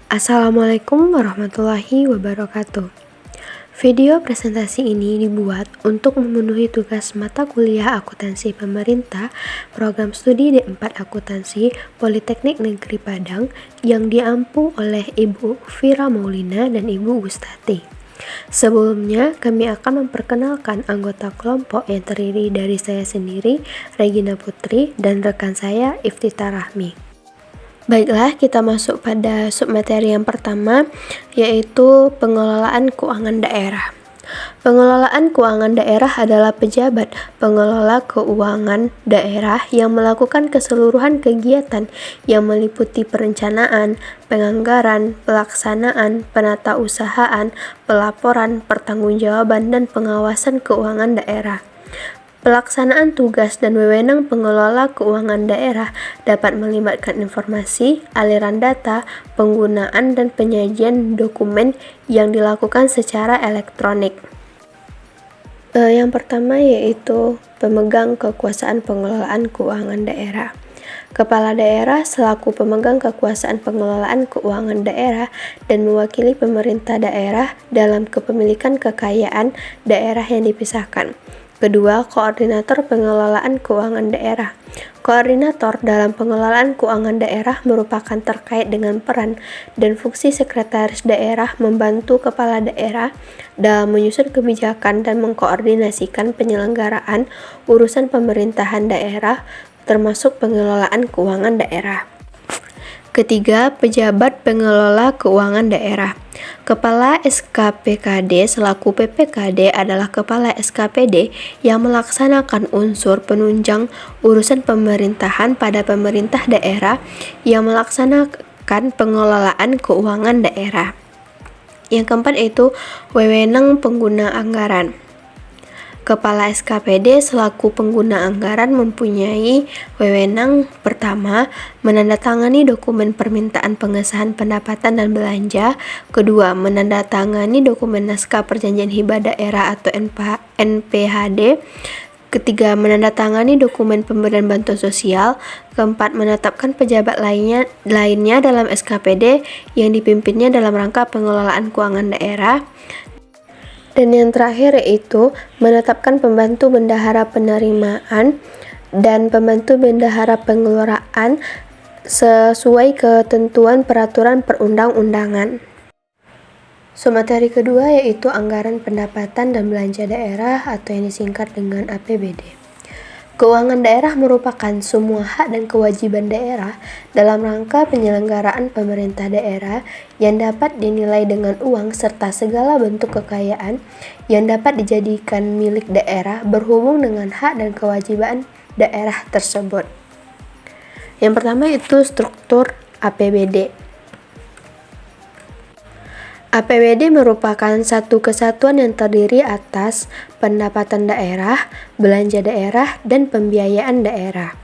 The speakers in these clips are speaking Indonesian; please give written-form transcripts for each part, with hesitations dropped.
Assalamualaikum warahmatullahi wabarakatuh. Video presentasi ini dibuat untuk memenuhi tugas mata kuliah akuntansi pemerintah program studi D4 Akuntansi Politeknik Negeri Padang yang diampu oleh Ibu Fira Maulina dan Ibu Gustati. Sebelumnya, kami akan memperkenalkan anggota kelompok yang terdiri dari saya sendiri, Regina Putri, dan rekan saya, Iftita Rahmi. Baiklah, kita masuk pada submateri yang pertama, yaitu pengelolaan keuangan daerah. Pengelolaan keuangan daerah adalah pejabat pengelola keuangan daerah yang melakukan keseluruhan kegiatan yang meliputi perencanaan, penganggaran, pelaksanaan, penatausahaan, pelaporan, pertanggungjawaban, dan pengawasan keuangan daerah. Pelaksanaan tugas dan wewenang pengelola keuangan daerah dapat melibatkan informasi, aliran data, penggunaan dan penyajian dokumen yang dilakukan secara elektronik. Yang pertama yaitu pemegang kekuasaan pengelolaan keuangan daerah. Kepala daerah selaku pemegang kekuasaan pengelolaan keuangan daerah dan mewakili pemerintah daerah dalam kepemilikan kekayaan daerah yang dipisahkan. Kedua, koordinator pengelolaan keuangan daerah. Koordinator dalam pengelolaan keuangan daerah merupakan terkait dengan peran dan fungsi sekretaris daerah membantu kepala daerah dalam menyusun kebijakan dan mengkoordinasikan penyelenggaraan urusan pemerintahan daerah, termasuk pengelolaan keuangan daerah. Ketiga, pejabat pengelola keuangan daerah. Kepala SKPKD selaku PPKD adalah kepala SKPD yang melaksanakan unsur penunjang urusan pemerintahan pada pemerintah daerah yang melaksanakan pengelolaan keuangan daerah. Yang keempat yaitu wewenang pengguna anggaran. Kepala SKPD selaku pengguna anggaran mempunyai wewenang pertama, menandatangani dokumen permintaan pengesahan pendapatan dan belanja. Kedua, menandatangani dokumen naskah perjanjian hibah daerah atau NPHD. Ketiga, menandatangani dokumen pemberian bantuan sosial. Keempat, menetapkan pejabat lainnya dalam SKPD yang dipimpinnya dalam rangka pengelolaan keuangan daerah. Dan yang terakhir yaitu menetapkan pembantu bendahara penerimaan dan pembantu bendahara pengeluaran sesuai ketentuan peraturan perundang-undangan. Submateri kedua yaitu anggaran pendapatan dan belanja daerah atau yang disingkat dengan APBD. Keuangan daerah merupakan semua hak dan kewajiban daerah dalam rangka penyelenggaraan pemerintah daerah yang dapat dinilai dengan uang serta segala bentuk kekayaan yang dapat dijadikan milik daerah berhubung dengan hak dan kewajiban daerah tersebut. Yang pertama itu struktur APBD. APBD merupakan satu kesatuan yang terdiri atas pendapatan daerah, belanja daerah, dan pembiayaan daerah.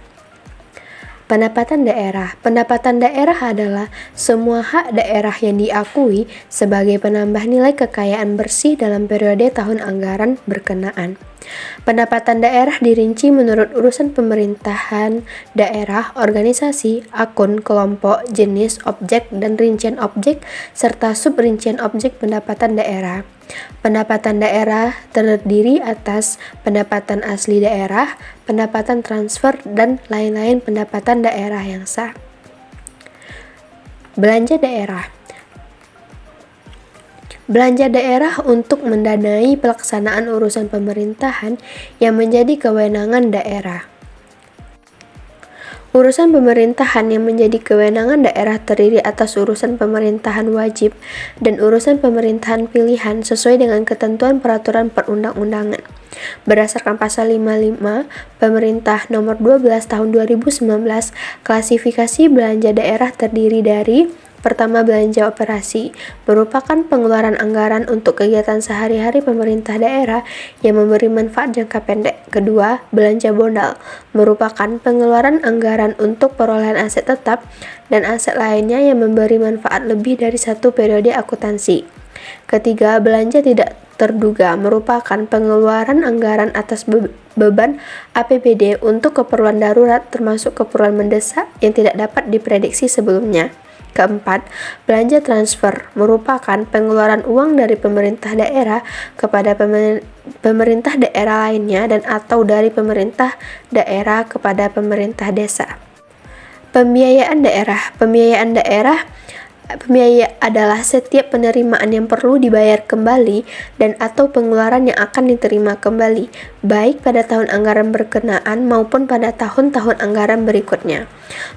Pendapatan daerah adalah semua hak daerah yang diakui sebagai penambah nilai kekayaan bersih dalam periode tahun anggaran berkenaan. Pendapatan daerah dirinci menurut urusan pemerintahan daerah, organisasi, akun, kelompok, jenis, objek, dan rincian objek, serta subrincian objek pendapatan daerah. Pendapatan daerah terdiri atas pendapatan asli daerah, pendapatan transfer, dan lain-lain pendapatan daerah yang sah. Belanja daerah. Belanja daerah untuk mendanai pelaksanaan urusan pemerintahan yang menjadi kewenangan daerah. Urusan pemerintahan yang menjadi kewenangan daerah terdiri atas urusan pemerintahan wajib dan urusan pemerintahan pilihan sesuai dengan ketentuan peraturan perundang-undangan. Berdasarkan pasal 55 Pemerintah nomor 12 tahun 2019, klasifikasi belanja daerah terdiri dari: pertama, belanja operasi, merupakan pengeluaran anggaran untuk kegiatan sehari-hari pemerintah daerah yang memberi manfaat jangka pendek. Kedua, belanja modal, merupakan pengeluaran anggaran untuk perolehan aset tetap dan aset lainnya yang memberi manfaat lebih dari satu periode akuntansi. Ketiga, belanja tidak terduga, merupakan pengeluaran anggaran atas beban APBD untuk keperluan darurat termasuk keperluan mendesak yang tidak dapat diprediksi sebelumnya. Keempat, belanja transfer merupakan pengeluaran uang dari pemerintah daerah kepada pemerintah daerah lainnya dan atau dari pemerintah daerah kepada pemerintah desa. Pembiayaan daerah. Pembiaya adalah setiap penerimaan yang perlu dibayar kembali dan atau pengeluaran yang akan diterima kembali, baik pada tahun anggaran berkenaan maupun pada tahun-tahun anggaran berikutnya.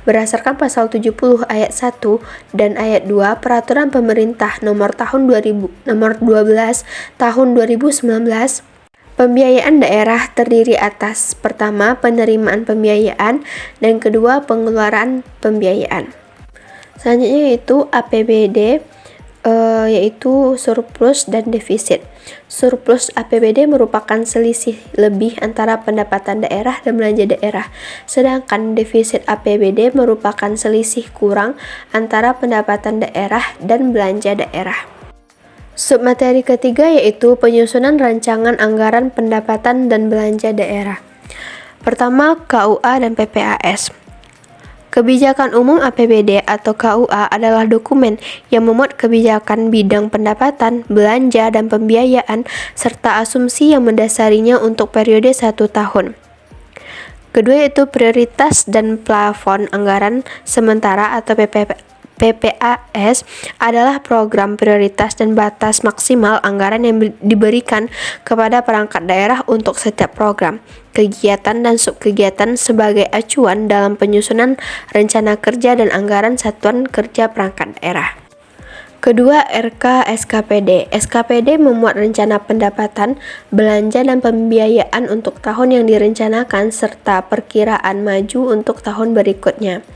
Berdasarkan pasal 70 ayat 1 dan ayat 2 Peraturan Pemerintah nomor 12 tahun 2019, pembiayaan daerah terdiri atas pertama, penerimaan pembiayaan, dan kedua, pengeluaran pembiayaan. Selanjutnya yaitu APBD, yaitu surplus dan defisit. Surplus APBD merupakan selisih lebih antara pendapatan daerah dan belanja daerah, sedangkan defisit APBD merupakan selisih kurang antara pendapatan daerah dan belanja daerah. Submateri ketiga yaitu penyusunan rancangan anggaran pendapatan dan belanja daerah. Pertama, KUA dan PPAS. Kebijakan Umum APBD atau KUA adalah dokumen yang memuat kebijakan bidang pendapatan, belanja, dan pembiayaan, serta asumsi yang mendasarinya untuk periode 1 tahun. Kedua yaitu prioritas dan plafon anggaran sementara atau PPAS adalah program prioritas dan batas maksimal anggaran yang diberikan kepada perangkat daerah untuk setiap program, kegiatan dan subkegiatan sebagai acuan dalam penyusunan rencana kerja dan anggaran satuan kerja perangkat daerah. Kedua, RK SKPD. SKPD memuat rencana pendapatan, belanja, dan pembiayaan untuk tahun yang direncanakan serta perkiraan maju untuk tahun berikutnya.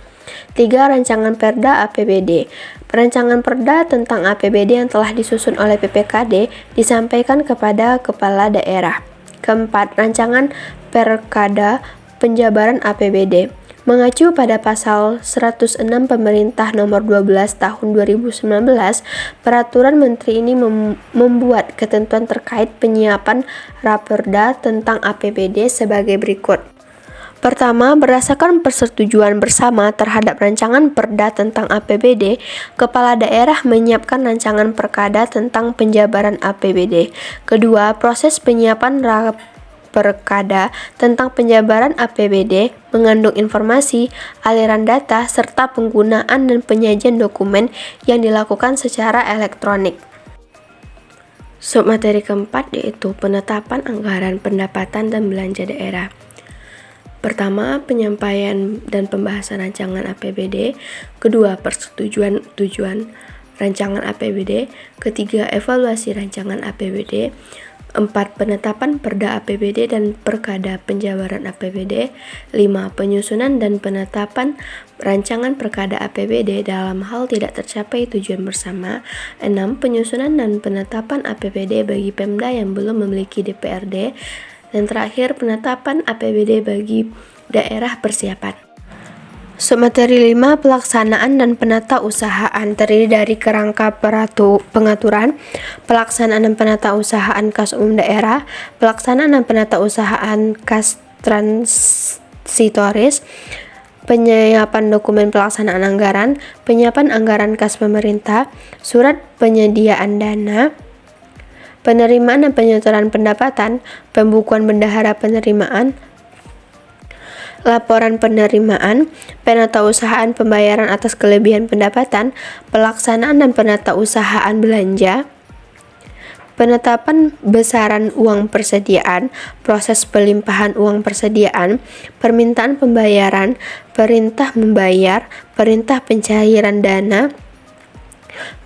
3. Rancangan Perda APBD. Rancangan Perda tentang APBD yang telah disusun oleh PPKD disampaikan kepada kepala daerah. Keempat, Rancangan Perkada Penjabaran APBD. Mengacu pada pasal 106 Pemerintah nomor 12 tahun 2019, Peraturan Menteri ini membuat ketentuan terkait penyiapan Raperda tentang APBD sebagai berikut. Pertama, berdasarkan persetujuan bersama terhadap rancangan Perda tentang APBD, Kepala Daerah menyiapkan rancangan Perkada tentang penjabaran APBD. Kedua, proses penyiapan Perkada tentang penjabaran APBD mengandung informasi, aliran data, serta penggunaan dan penyajian dokumen yang dilakukan secara elektronik. Submateri keempat yaitu penetapan anggaran pendapatan dan belanja daerah. Pertama, penyampaian dan pembahasan rancangan APBD. Kedua, persetujuan tujuan rancangan APBD. Ketiga, evaluasi rancangan APBD. 4. Penetapan Perda APBD dan Perkada Penjabaran APBD. 5. Penyusunan dan penetapan rancangan Perkada APBD dalam hal tidak tercapai tujuan bersama. 6. Penyusunan dan penetapan APBD bagi Pemda yang belum memiliki DPRD. Dan terakhir, penetapan APBD bagi daerah persiapan. Submateri 5, pelaksanaan dan penata usahaan terdiri dari kerangka pengaturan, pelaksanaan dan penata usahaan kas umum daerah, pelaksanaan dan penata usahaan kas transitoris, penyiapan dokumen pelaksanaan anggaran, penyiapan anggaran kas pemerintah, surat penyediaan dana, penerimaan dan penyetoran pendapatan, pembukuan bendahara penerimaan, laporan penerimaan, penatausahaan pembayaran atas kelebihan pendapatan, pelaksanaan dan penatausahaan belanja, penetapan besaran uang persediaan, proses pelimpahan uang persediaan, permintaan pembayaran, perintah membayar, perintah pencairan dana,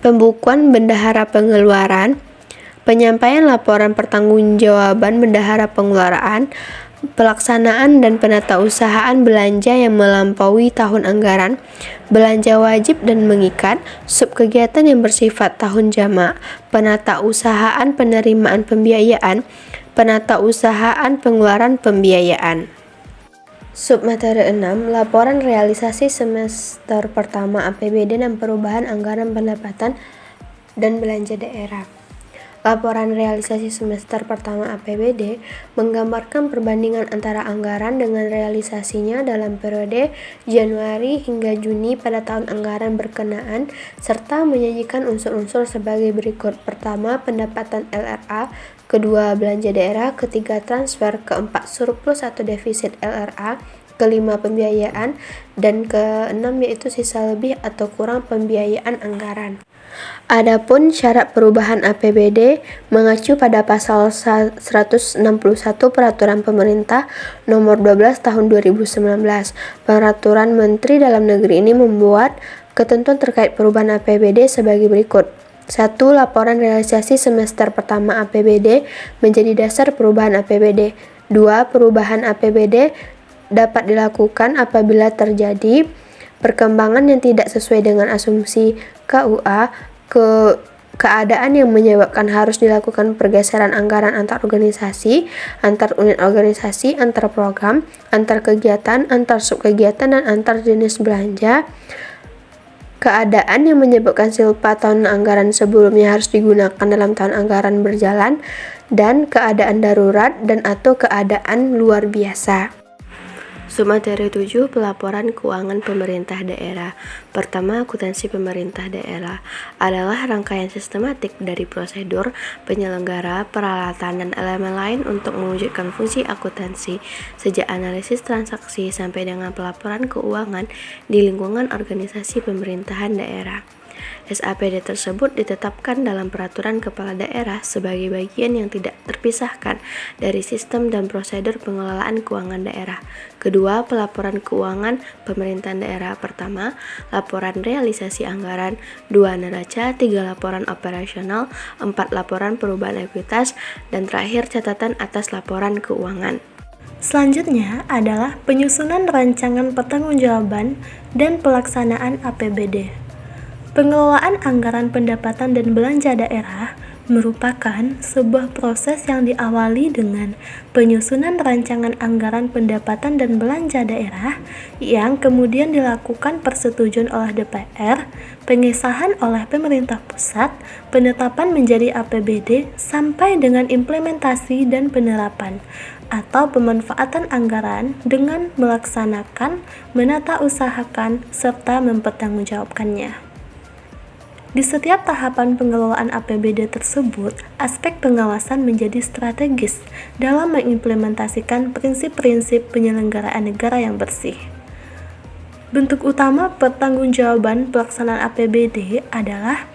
pembukuan bendahara pengeluaran, penyampaian laporan pertanggungjawaban bendahara pengeluaran, pelaksanaan dan penatausahaan belanja yang melampaui tahun anggaran, belanja wajib dan mengikat, subkegiatan yang bersifat tahun jamak, penatausahaan penerimaan pembiayaan, penatausahaan pengeluaran pembiayaan. Submateri 6, laporan realisasi semester pertama APBD dan perubahan anggaran pendapatan dan belanja daerah. Laporan realisasi semester pertama APBD menggambarkan perbandingan antara anggaran dengan realisasinya dalam periode Januari hingga Juni pada tahun anggaran berkenaan, serta menyajikan unsur-unsur sebagai berikut. Pertama, pendapatan LRA. Kedua, belanja daerah. Ketiga, transfer. Keempat, surplus atau defisit LRA. Kelima, pembiayaan. Dan keenam yaitu sisa lebih atau kurang pembiayaan anggaran. Adapun syarat perubahan APBD mengacu pada pasal 161 Peraturan Pemerintah Nomor 12 Tahun 2019. Peraturan Menteri Dalam Negeri ini membuat ketentuan terkait perubahan APBD sebagai berikut. 1. Laporan realisasi semester pertama APBD menjadi dasar perubahan APBD. 2. Perubahan APBD dapat dilakukan apabila terjadi perkembangan yang tidak sesuai dengan asumsi KUA, keadaan yang menyebabkan harus dilakukan pergeseran anggaran antar organisasi, antar unit organisasi, antar program, antar kegiatan, antar subkegiatan, dan antar jenis belanja, keadaan yang menyebabkan silpa tahun anggaran sebelumnya harus digunakan dalam tahun anggaran berjalan, dan keadaan darurat dan atau keadaan luar biasa. Submateri 7. Pelaporan keuangan pemerintah daerah. Pertama, akuntansi pemerintah daerah adalah rangkaian sistematik dari prosedur, penyelenggara, peralatan, dan elemen lain untuk mewujudkan fungsi akuntansi, sejak analisis transaksi sampai dengan pelaporan keuangan di lingkungan organisasi pemerintahan daerah. SAPD tersebut ditetapkan dalam peraturan kepala daerah sebagai bagian yang tidak terpisahkan dari sistem dan prosedur pengelolaan keuangan daerah. Kedua, pelaporan keuangan pemerintahan daerah. Pertama, laporan realisasi anggaran. 2, neraca. 3, laporan operasional. 4, laporan perubahan ekuitas. Dan terakhir, catatan atas laporan keuangan. Selanjutnya adalah penyusunan rancangan pertanggungjawaban dan pelaksanaan APBD. Pengelolaan anggaran pendapatan dan belanja daerah merupakan sebuah proses yang diawali dengan penyusunan rancangan anggaran pendapatan dan belanja daerah yang kemudian dilakukan persetujuan oleh DPR, pengesahan oleh pemerintah pusat, penetapan menjadi APBD, sampai dengan implementasi dan penerapan atau pemanfaatan anggaran dengan melaksanakan, menata usahakan, serta mempertanggungjawabkannya. Di setiap tahapan pengelolaan APBD tersebut, aspek pengawasan menjadi strategis dalam mengimplementasikan prinsip-prinsip penyelenggaraan negara yang bersih. Bentuk utama pertanggungjawaban pelaksanaan APBD adalah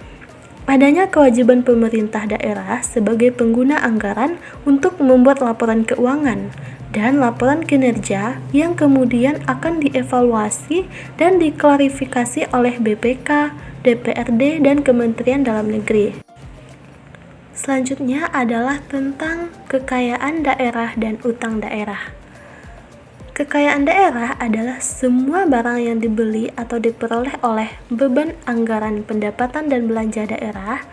adanya kewajiban pemerintah daerah sebagai pengguna anggaran untuk membuat laporan keuangan dan laporan kinerja yang kemudian akan dievaluasi dan diklarifikasi oleh BPK, DPRD, dan Kementerian Dalam Negeri. Selanjutnya adalah tentang kekayaan daerah dan utang daerah. Kekayaan daerah adalah semua barang yang dibeli atau diperoleh oleh beban anggaran pendapatan dan belanja daerah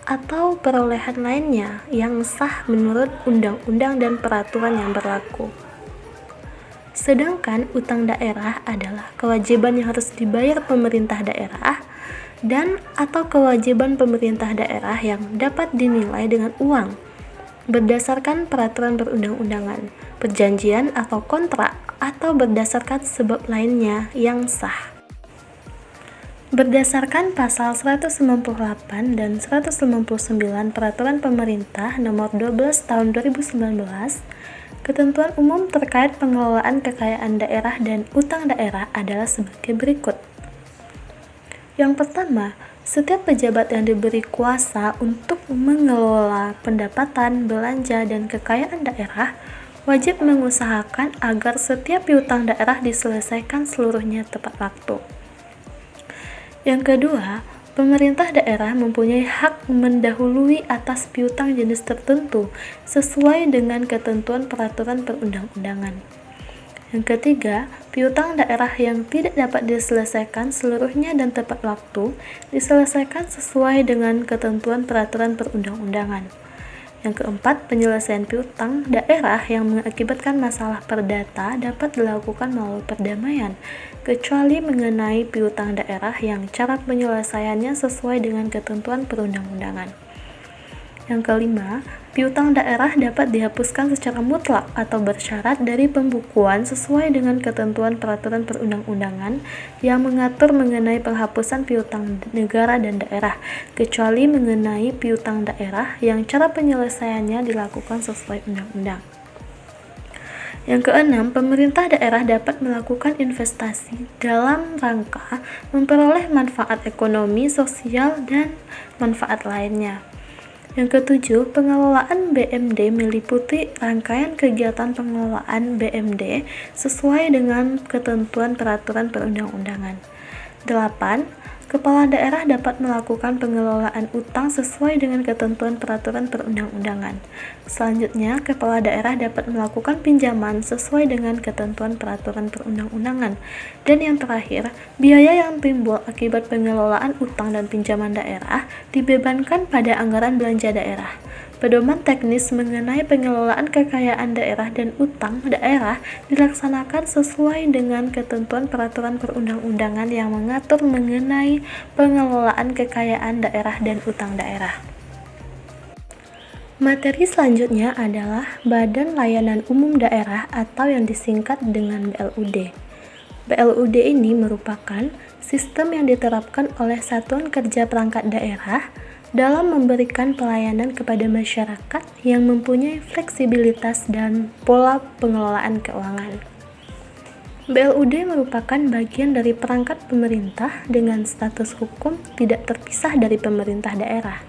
atau perolehan lainnya yang sah menurut undang-undang dan peraturan yang berlaku. Sedangkan utang daerah adalah kewajiban yang harus dibayar pemerintah daerah dan atau kewajiban pemerintah daerah yang dapat dinilai dengan uang berdasarkan peraturan perundang-undangan, perjanjian atau kontrak, atau berdasarkan sebab lainnya yang sah. Berdasarkan pasal 198 dan 199 Peraturan Pemerintah Nomor 12 Tahun 2019, ketentuan umum terkait pengelolaan kekayaan daerah dan utang daerah adalah sebagai berikut. Yang pertama, setiap pejabat yang diberi kuasa untuk mengelola pendapatan, belanja, dan kekayaan daerah wajib mengusahakan agar setiap piutang daerah diselesaikan seluruhnya tepat waktu. Yang kedua, pemerintah daerah mempunyai hak mendahului atas piutang jenis tertentu sesuai dengan ketentuan peraturan perundang-undangan. Yang ketiga, piutang daerah yang tidak dapat diselesaikan seluruhnya dan tepat waktu diselesaikan sesuai dengan ketentuan peraturan perundang-undangan. Yang keempat, penyelesaian piutang daerah yang mengakibatkan masalah perdata dapat dilakukan melalui perdamaian, kecuali mengenai piutang daerah yang cara penyelesaiannya sesuai dengan ketentuan perundang-undangan. Yang kelima, piutang daerah dapat dihapuskan secara mutlak atau bersyarat dari pembukuan sesuai dengan ketentuan peraturan perundang-undangan yang mengatur mengenai penghapusan piutang negara dan daerah, kecuali mengenai piutang daerah yang cara penyelesaiannya dilakukan sesuai undang-undang. Yang keenam, pemerintah daerah dapat melakukan investasi dalam rangka memperoleh manfaat ekonomi, sosial, dan manfaat lainnya. Yang ketujuh, pengelolaan BMD meliputi rangkaian kegiatan pengelolaan BMD sesuai dengan ketentuan peraturan perundang-undangan. 8. Kepala daerah dapat melakukan pengelolaan utang sesuai dengan ketentuan peraturan perundang-undangan. Selanjutnya, kepala daerah dapat melakukan pinjaman sesuai dengan ketentuan peraturan perundang-undangan. Dan yang terakhir, biaya yang timbul akibat pengelolaan utang dan pinjaman daerah dibebankan pada anggaran belanja daerah. Pedoman teknis mengenai pengelolaan kekayaan daerah dan utang daerah dilaksanakan sesuai dengan ketentuan peraturan perundang-undangan yang mengatur mengenai pengelolaan kekayaan daerah dan utang daerah. Materi selanjutnya adalah Badan Layanan Umum Daerah atau yang disingkat dengan BLUD. BLUD ini merupakan sistem yang diterapkan oleh Satuan Kerja Perangkat Daerah dalam memberikan pelayanan kepada masyarakat yang mempunyai fleksibilitas dan pola pengelolaan keuangan. BLUD merupakan bagian dari perangkat pemerintah dengan status hukum tidak terpisah dari pemerintah daerah.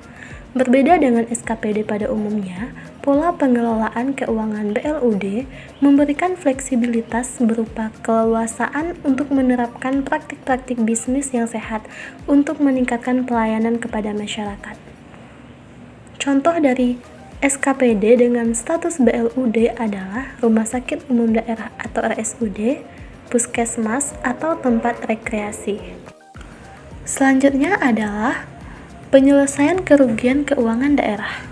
Berbeda dengan SKPD pada umumnya, pola pengelolaan keuangan BLUD memberikan fleksibilitas berupa keleluasaan untuk menerapkan praktik-praktik bisnis yang sehat untuk meningkatkan pelayanan kepada masyarakat. Contoh dari SKPD dengan status BLUD adalah Rumah Sakit Umum Daerah atau RSUD, puskesmas, atau tempat rekreasi. Selanjutnya adalah penyelesaian kerugian keuangan daerah.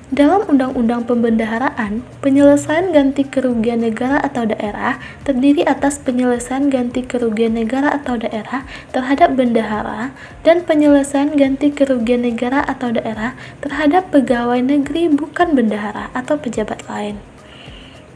Dalam Undang-Undang Pembendaharaan, penyelesaian ganti kerugian negara atau daerah terdiri atas penyelesaian ganti kerugian negara atau daerah terhadap bendahara dan penyelesaian ganti kerugian negara atau daerah terhadap pegawai negeri bukan bendahara atau pejabat lain.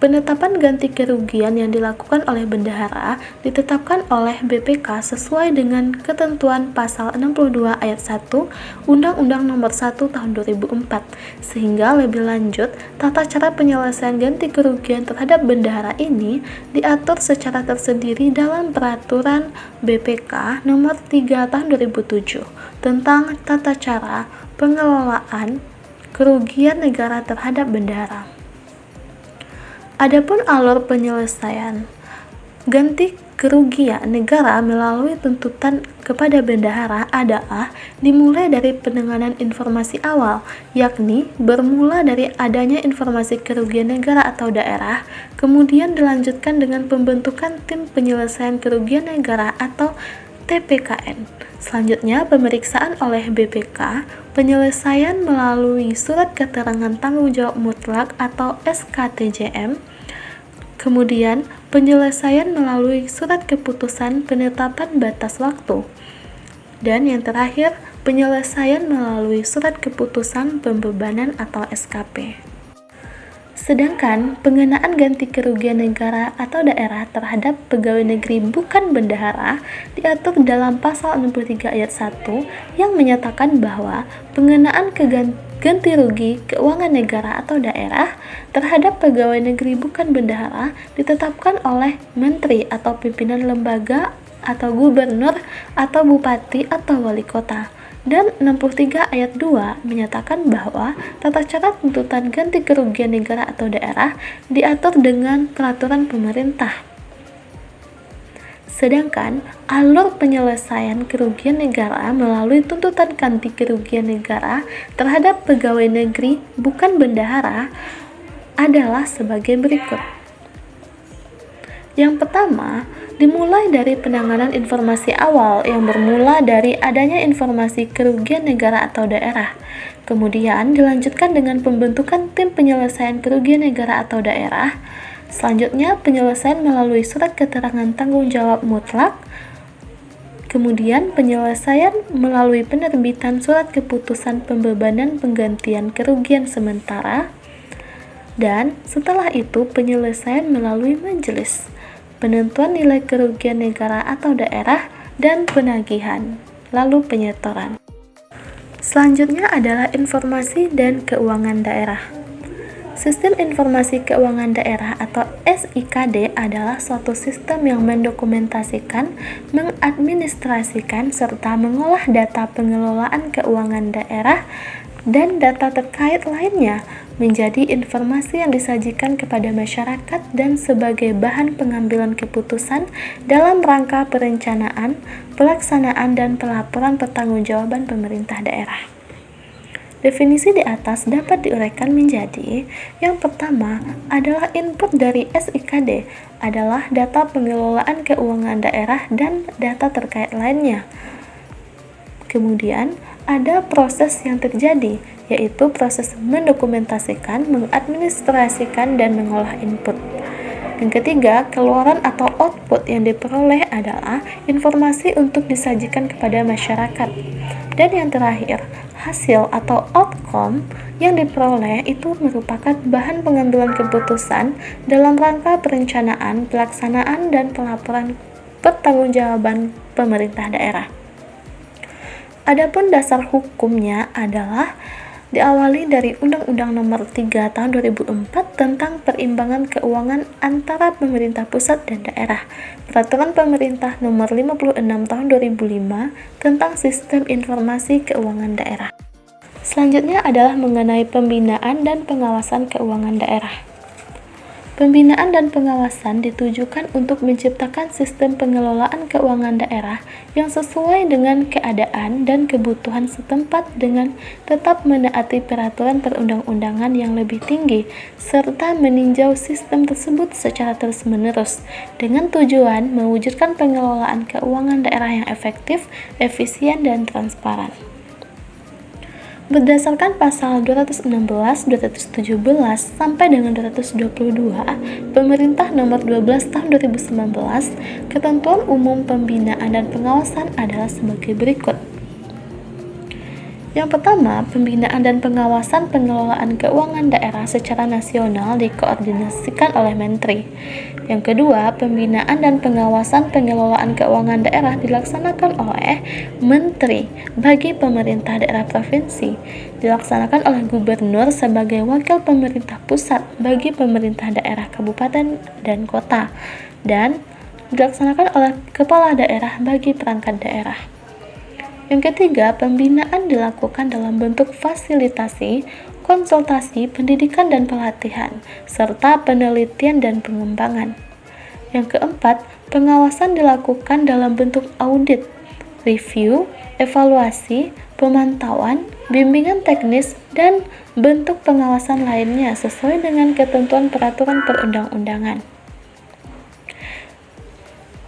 Penetapan ganti kerugian yang dilakukan oleh bendahara ditetapkan oleh BPK sesuai dengan ketentuan pasal 62 ayat 1 Undang-Undang Nomor 1 Tahun 2004. Sehingga lebih lanjut, tata cara penyelesaian ganti kerugian terhadap bendahara ini diatur secara tersendiri dalam Peraturan BPK Nomor 3 Tahun 2007 tentang tata cara pengelolaan kerugian negara terhadap bendahara. Adapun alur penyelesaian ganti kerugian negara melalui tuntutan kepada bendahara adalah dimulai dari penanganan informasi awal, yakni bermula dari adanya informasi kerugian negara atau daerah, kemudian dilanjutkan dengan pembentukan tim penyelesaian kerugian negara atau TPKN. Selanjutnya, pemeriksaan oleh BPK, penyelesaian melalui surat keterangan tanggung jawab mutlak atau SKTJM, kemudian penyelesaian melalui surat keputusan penetapan batas waktu, dan yang terakhir, penyelesaian melalui surat keputusan pembebanan atau SKP. Sedangkan pengenaan ganti kerugian negara atau daerah terhadap pegawai negeri bukan bendahara diatur dalam pasal 63 ayat 1 yang menyatakan bahwa pengenaan ganti rugi keuangan negara atau daerah terhadap pegawai negeri bukan bendahara ditetapkan oleh menteri atau pimpinan lembaga atau gubernur atau bupati atau wali kota. Dan 63 ayat 2 menyatakan bahwa tata cara tuntutan ganti kerugian negara atau daerah diatur dengan peraturan pemerintah. Sedangkan alur penyelesaian kerugian negara melalui tuntutan ganti kerugian negara terhadap pegawai negeri bukan bendahara adalah sebagai berikut. Yang pertama, dimulai dari penanganan informasi awal yang bermula dari adanya informasi kerugian negara atau daerah. Kemudian dilanjutkan dengan pembentukan tim penyelesaian kerugian negara atau daerah. Selanjutnya, penyelesaian melalui surat keterangan tanggung jawab mutlak. Kemudian penyelesaian melalui penerbitan surat keputusan pembebanan penggantian kerugian sementara, dan setelah itu penyelesaian melalui majelis, penentuan nilai kerugian negara atau daerah, dan penagihan, lalu penyetoran. Selanjutnya adalah informasi dan keuangan daerah. Sistem Informasi Keuangan Daerah atau SIKD adalah suatu sistem yang mendokumentasikan, mengadministrasikan, serta mengolah data pengelolaan keuangan daerah dan data terkait lainnya menjadi informasi yang disajikan kepada masyarakat dan sebagai bahan pengambilan keputusan dalam rangka perencanaan, pelaksanaan, dan pelaporan pertanggungjawaban pemerintah daerah. Definisi di atas dapat diuraikan menjadi: yang pertama adalah input dari SIKD adalah data pengelolaan keuangan daerah dan data terkait lainnya. Kemudian ada proses yang terjadi, yaitu proses mendokumentasikan, mengadministrasikan, dan mengolah input. Yang ketiga, keluaran atau output yang diperoleh adalah informasi untuk disajikan kepada masyarakat. Dan yang terakhir, hasil atau outcome yang diperoleh itu merupakan bahan pengambilan keputusan dalam rangka perencanaan, pelaksanaan, dan pelaporan pertanggungjawaban pemerintah daerah. Adapun dasar hukumnya adalah diawali dari Undang-Undang Nomor 3 Tahun 2004 tentang perimbangan keuangan antara pemerintah pusat dan daerah, Peraturan Pemerintah Nomor 56 Tahun 2005 tentang Sistem Informasi Keuangan Daerah. Selanjutnya adalah mengenai pembinaan dan pengawasan keuangan daerah. Pembinaan dan pengawasan ditujukan untuk menciptakan sistem pengelolaan keuangan daerah yang sesuai dengan keadaan dan kebutuhan setempat dengan tetap menaati peraturan perundang-undangan yang lebih tinggi, serta meninjau sistem tersebut secara terus-menerus dengan tujuan mewujudkan pengelolaan keuangan daerah yang efektif, efisien, dan transparan. Berdasarkan pasal 216, 217, sampai dengan 222, Pemerintah Nomor 12 Tahun 2019, ketentuan umum pembinaan dan pengawasan adalah sebagai berikut. Yang pertama, pembinaan dan pengawasan pengelolaan keuangan daerah secara nasional dikoordinasikan oleh Menteri. Yang kedua, pembinaan dan pengawasan pengelolaan keuangan daerah dilaksanakan oleh Menteri bagi pemerintah daerah provinsi, dilaksanakan oleh Gubernur sebagai wakil pemerintah pusat bagi pemerintah daerah kabupaten dan kota, dan dilaksanakan oleh kepala daerah bagi perangkat daerah. Yang ketiga, pembinaan dilakukan dalam bentuk fasilitasi, konsultasi, pendidikan dan pelatihan, serta penelitian dan pengembangan. Yang keempat, pengawasan dilakukan dalam bentuk audit, review, evaluasi, pemantauan, bimbingan teknis, dan bentuk pengawasan lainnya sesuai dengan ketentuan peraturan perundang-undangan.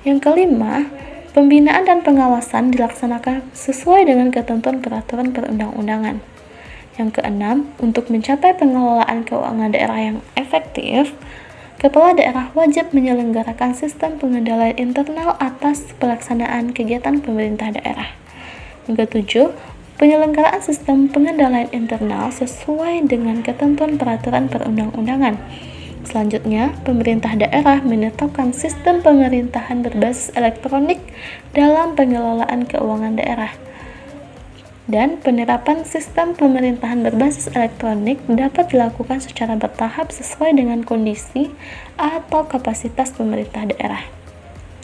Yang kelima, pembinaan dan pengawasan dilaksanakan sesuai dengan ketentuan peraturan perundang-undangan. Yang keenam, untuk mencapai pengelolaan keuangan daerah yang efektif, kepala daerah wajib menyelenggarakan sistem pengendalian internal atas pelaksanaan kegiatan pemerintah daerah. Yang ketujuh, penyelenggaraan sistem pengendalian internal sesuai dengan ketentuan peraturan perundang-undangan. Selanjutnya, pemerintah daerah menetapkan sistem pemerintahan berbasis elektronik dalam pengelolaan keuangan daerah. Dan penerapan sistem pemerintahan berbasis elektronik dapat dilakukan secara bertahap sesuai dengan kondisi atau kapasitas pemerintah daerah.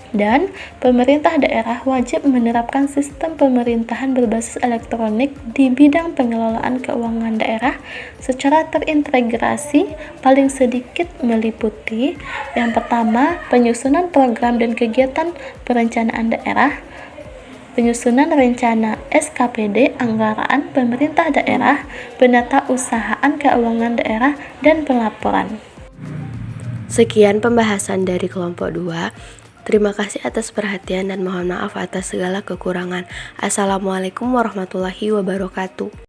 Dan pemerintah daerah wajib menerapkan sistem pemerintahan berbasis elektronik di bidang pengelolaan keuangan daerah secara terintegrasi paling sedikit meliputi: yang pertama, penyusunan program dan kegiatan perencanaan daerah, penyusunan rencana SKPD anggaran pemerintah daerah, penata usahaan keuangan daerah, dan pelaporan. Sekian pembahasan dari kelompok 2. Terima kasih atas perhatian dan mohon maaf atas segala kekurangan. Assalamualaikum warahmatullahi wabarakatuh.